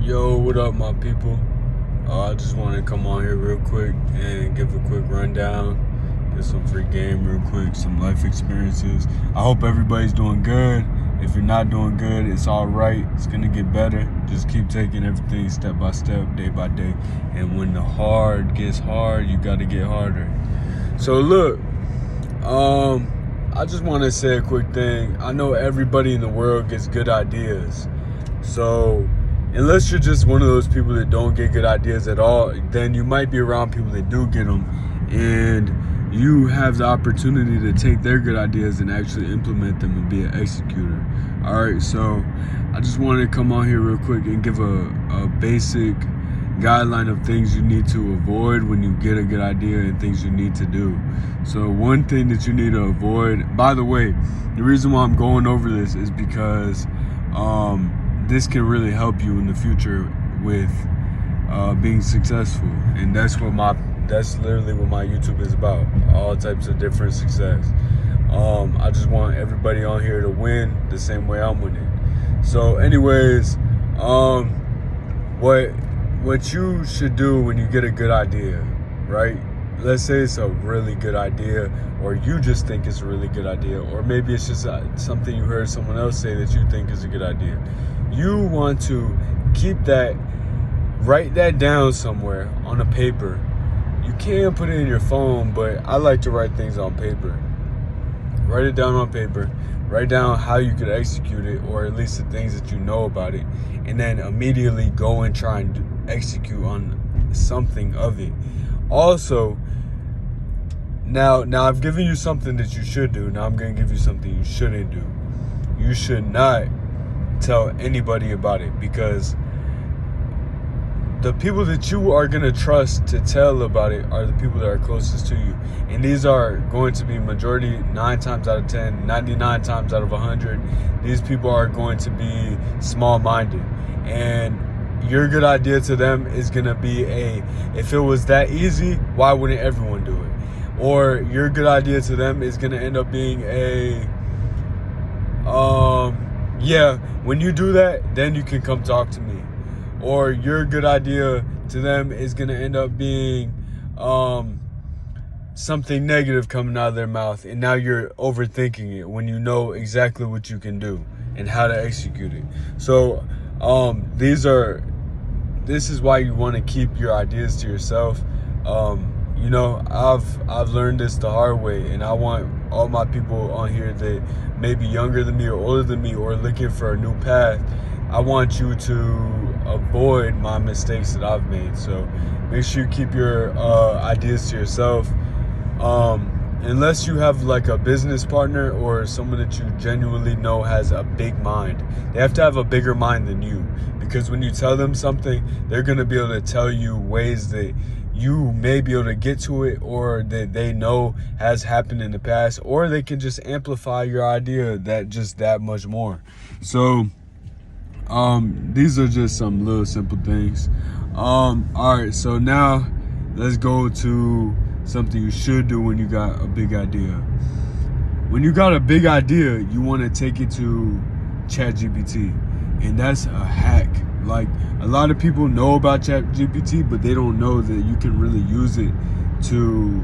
Yo, what up, my people? I just want to come on here real quick and give a quick rundown, get some free game real quick, some life experiences. I hope everybody's doing good. If you're not doing good, it's all right. It's gonna get better. Just keep taking everything step by step, day by day. And when the hard gets hard, you gotta get harder. So look, I just want to say a quick thing. I know everybody in the world gets good ideas. So unless you're just one of those people that don't get good ideas at all, then you might be around people that do get them, and you have the opportunity to take their good ideas and actually implement them and be an executor. All right, so I just wanted to come on here real quick and give a basic guideline of things you need to avoid when you get a good idea and things you need to do. So one thing that you need to avoid, by the way, the reason why I'm going over this is because this can really help you in the future with being successful, and that's literally what my YouTube is about. All types of different success. I just want everybody on here to win the same way I'm winning. So, anyways, what you should do when you get a good idea, right? Let's say it's a really good idea, or you just think it's a really good idea, or maybe it's just something you heard someone else say that you think is a good idea. You want to write that down somewhere on a paper. You can put it in your phone, but I like to write things on paper. Write it down on paper. Write down how you could execute it, or at least the things that you know about it, and then immediately go and try and execute on something of it. Also, now I've given you something that you should do. Now I'm going to give you something you shouldn't do. You should not tell anybody about it, because the people that you are going to trust to tell about it are the people that are closest to you. And these are going to be majority 9 times out of 10, 99 times out of 100. These people are going to be small-minded. And your good idea to them is going to be if it was that easy, why wouldn't everyone do it? Or your good idea to them is going to end up being yeah, when you do that, then you can come talk to me. Or your good idea to them is going to end up being something negative coming out of their mouth, and now you're overthinking it when you know exactly what you can do and how to execute it. So this is why you want to keep your ideas to yourself. I've learned this the hard way, and I want all my people on here that may be younger than me or older than me or looking for a new path. I want you to avoid my mistakes that I've made. So make sure you keep your ideas to yourself. Unless you have like a business partner or someone that you genuinely know has a big mind. They have to have a bigger mind than you, because when you tell them something, they're going to be able to tell you ways that you may be able to get to it, or that they know has happened in the past, or they can just amplify your idea that much more. So these are just some little simple things. All right, so now let's go to something you should do when you got a big idea. When you got a big idea, you want to take it to ChatGPT, and that's a hack. Like, a lot of people know about ChatGPT, but they don't know that you can really use it to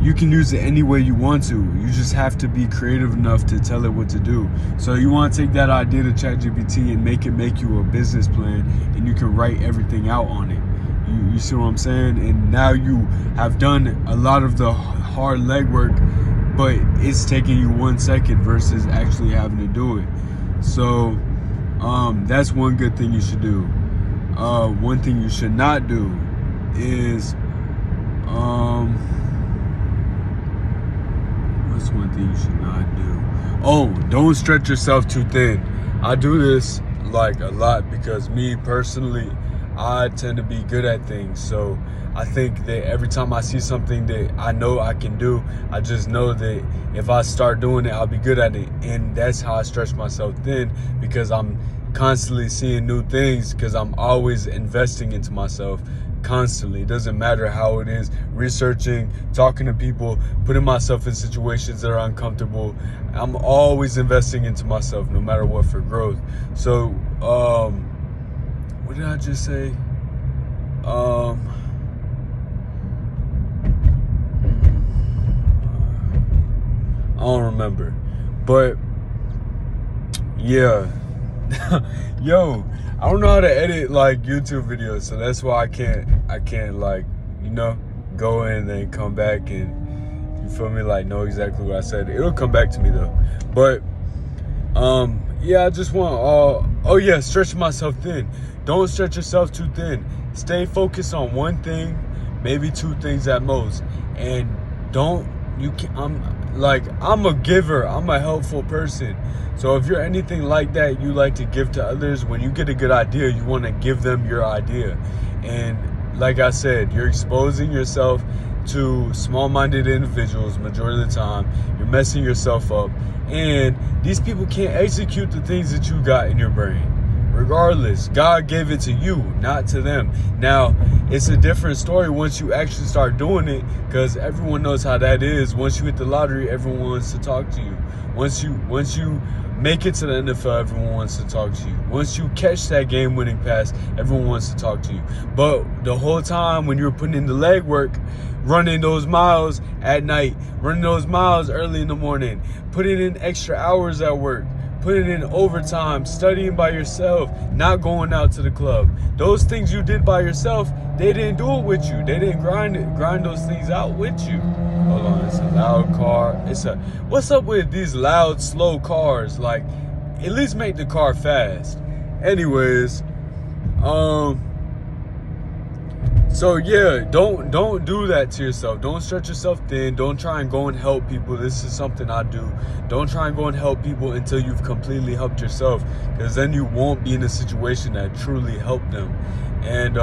you can use it any way you want to. You just have to be creative enough to tell it what to do. So you want to take that idea to ChatGPT and make you a business plan, and you can write everything out on it. You see what I'm saying? And now you have done a lot of the hard legwork, but it's taking you 1 second versus actually having to do it. So that's one good thing you should do. One thing you should not do is what's one thing you should not do? Oh, don't stretch yourself too thin. I do this like a lot because me personally, I tend to be good at things. So I think that every time I see something that I know I can do, I just know that if I start doing it, I'll be good at it. And that's how I stretch myself thin, because I'm constantly seeing new things, because I'm always investing into myself constantly. It doesn't matter how it is, researching, talking to people, putting myself in situations that are uncomfortable. I'm always investing into myself, no matter what, for growth. So, what did I just say? I don't remember, but yeah. Yo, I don't know how to edit like YouTube videos, so that's why I can't like, go in and come back and, you feel me, like know exactly what I said. It'll come back to me though. But yeah, I just want stretch myself thin. Don't stretch yourself too thin. Stay focused on one thing, maybe two things at most. And I'm a giver. I'm a helpful person. So if you're anything like that, you like to give to others. When you get a good idea, you want to give them your idea. And like I said, you're exposing yourself to small-minded individuals majority of the time. You're messing yourself up. And these people can't execute the things that you got in your brain. Regardless, God gave it to you, not to them. Now, it's a different story once you actually start doing it, because everyone knows how that is. Once you hit the lottery, everyone wants to talk to you. Once you make it to the NFL, everyone wants to talk to you. Once you catch that game-winning pass, everyone wants to talk to you. But the whole time when you're putting in the legwork, running those miles at night, running those miles early in the morning, putting in extra hours at work, putting in overtime, studying by yourself, not going out to the club. Those things you did by yourself, they didn't do it with you. They didn't grind those things out with you. Hold on, it's a loud car. What's up with these loud, slow cars? Like, at least make the car fast. Anyways, so yeah, don't do that to yourself. Don't stretch yourself thin. Don't try and go and help people. This is something I do. Don't try and go and help people until you've completely helped yourself, because then you won't be in a situation that truly helped them. And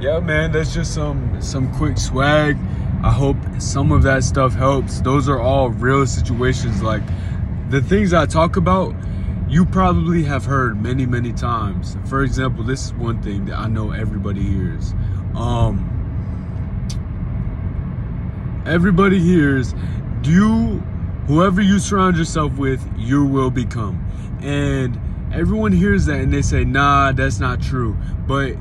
yeah, man, that's just some quick swag. I hope some of that stuff helps. Those are all real situations. Like, the things I talk about, you probably have heard many, many times. For example, this is one thing that I know everybody hears. Everybody hears, whoever you surround yourself with, you will become. And everyone hears that and they say, nah, that's not true. But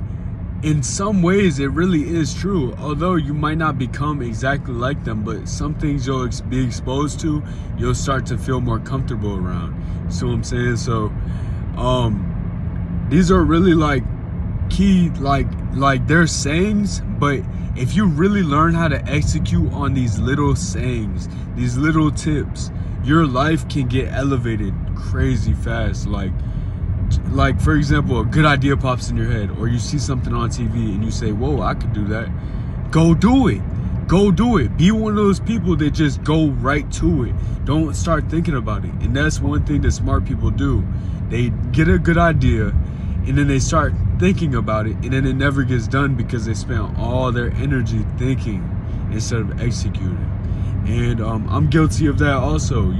in some ways, it really is true. Although you might not become exactly like them, but some things you'll be exposed to, you'll start to feel more comfortable around. You see what I'm saying? So, these are really like key, like they're sayings, but if you really learn how to execute on these little sayings, these little tips, your life can get elevated crazy fast. Like for example, a good idea pops in your head, or you see something on TV and you say, whoa, I could do that. Go do it. Go do it. Be one of those people that just go right to it. Don't start thinking about it. And that's one thing that smart people do. They get a good idea and then they start thinking about it, and then it never gets done because they spent all their energy thinking instead of executing. And I'm guilty of that also,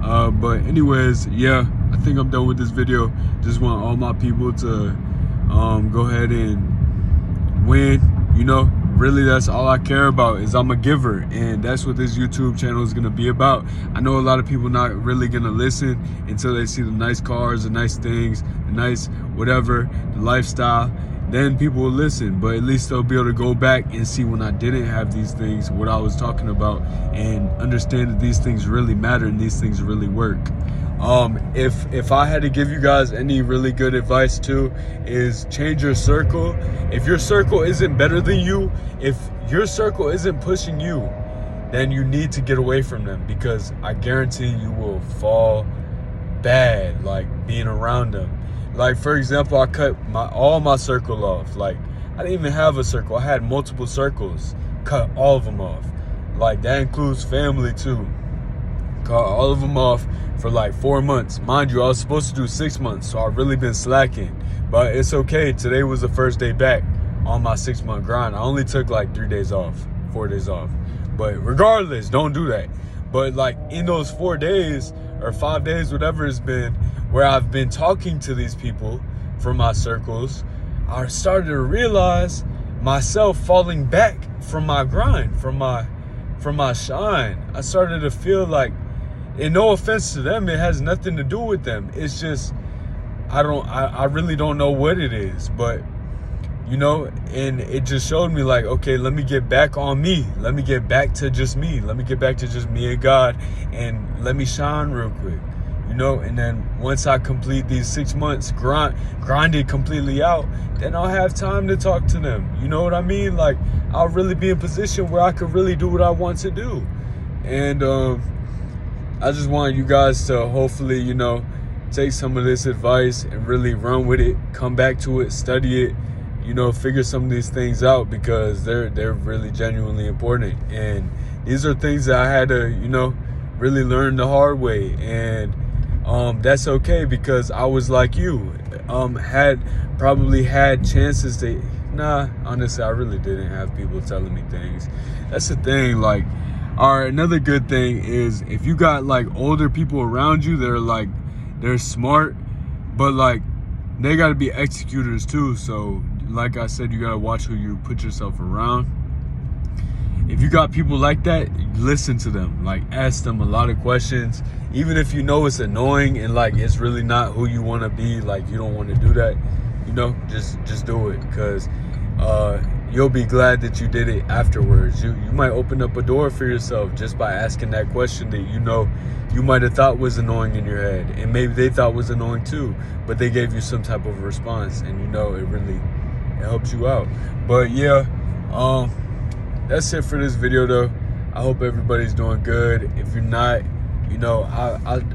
but anyways, yeah, I think I'm done with this video. Just want all my people to go ahead and win. Really, that's all I care about, is I'm a giver, and that's what this YouTube channel is gonna be about. I know a lot of people not really gonna listen until they see the nice cars, the nice things, the nice whatever, the lifestyle. Then people will listen, but at least they'll be able to go back and see when I didn't have these things, what I was talking about, and understand that these things really matter and these things really work. If I had to give you guys any really good advice too, is change your circle. If your circle isn't better than you, if your circle isn't pushing you, then you need to get away from them, because I guarantee you will fall bad, like being around them. Like, for example, I cut all my circle off. Like, I didn't even have a circle. I had multiple circles. Cut all of them off. Like, that includes family too. Cut all of them off for like 4 months. Mind you, I was supposed to do 6 months, so I've really been slacking. But it's okay. Today was the first day back on my 6-month grind. I only took like 3 days off, 4 days off. But regardless, don't do that. But like in those 4 days or 5 days, whatever it's been, where I've been talking to these people from my circles, I started to realize myself falling back from my grind, from my shine. I started to feel like, and no offense to them, it has nothing to do with them. It's just I really don't know what it is, but you know, and it just showed me like, okay, let me get back on me. Let me get back to just me. Let me get back to just me and God, and let me shine real quick, you know. And then once I complete these 6 months grinded completely out, then I'll have time to talk to them. You know what I mean? Like, I'll really be in a position where I could really do what I want to do. And I just want you guys to hopefully, you know, take some of this advice and really run with it, come back to it, study it, you know, figure some of these things out, because they're really genuinely important. And these are things that I had to, you know, really learn the hard way. And that's okay, because I was like you, probably had chances to, honestly, I really didn't have people telling me things. That's the thing. Like, all right, another good thing is if you got like older people around you that are like, they're smart, but like they got to be executors too. So like I said, you got to watch who you put yourself around. If you got people like that, listen to them. Like, ask them a lot of questions, even if you know it's annoying and like it's really not who you want to be. Like, you don't want to do that, you know, just do it, because you'll be glad that you did it afterwards. You might open up a door for yourself just by asking that question that, you know, you might have thought was annoying in your head, and maybe they thought was annoying too, but they gave you some type of response, and you know, it helps you out. But yeah, that's it for this video though. I hope everybody's doing good. If you're not, you know,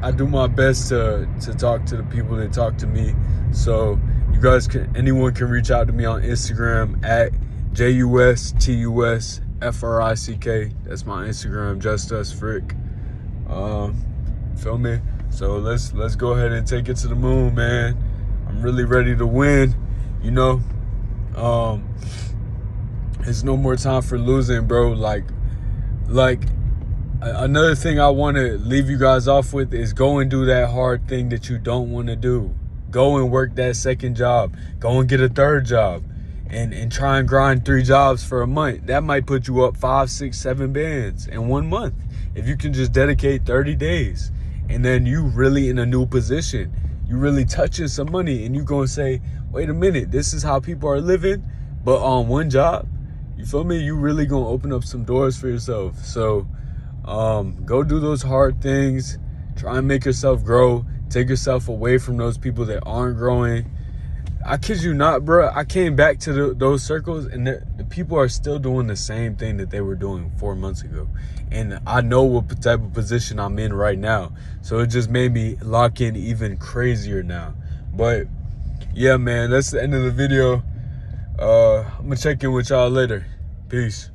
I do my best to talk to the people that talk to me. So you guys anyone can reach out to me on Instagram at JUSTUSFRICK. That's my Instagram, Just Us Frick. Feel me? So let's go ahead and take it to the moon, man. I'm really ready to win, you know. There's no more time for losing, bro. Like another thing I want to leave you guys off with is go and do that hard thing that you don't want to do. Go and work that second job. Go and get a third job, and try and grind 3 jobs for a month. That might put you up 5, 6, 7 bands in 1 month. If you can just dedicate 30 days, and then you really in a new position, you really touching some money, and you gonna say, wait a minute, this is how people are living, but on 1 job. You feel me? You really gonna open up some doors for yourself. So go do those hard things. Try and make yourself grow. Take yourself away from those people that aren't growing. I kid you not, bro. I came back to those circles, and the people are still doing the same thing that they were doing 4 months ago. And I know what type of position I'm in right now. So it just made me lock in even crazier now. But yeah, man, that's the end of the video. I'm gonna check in with y'all later. Peace.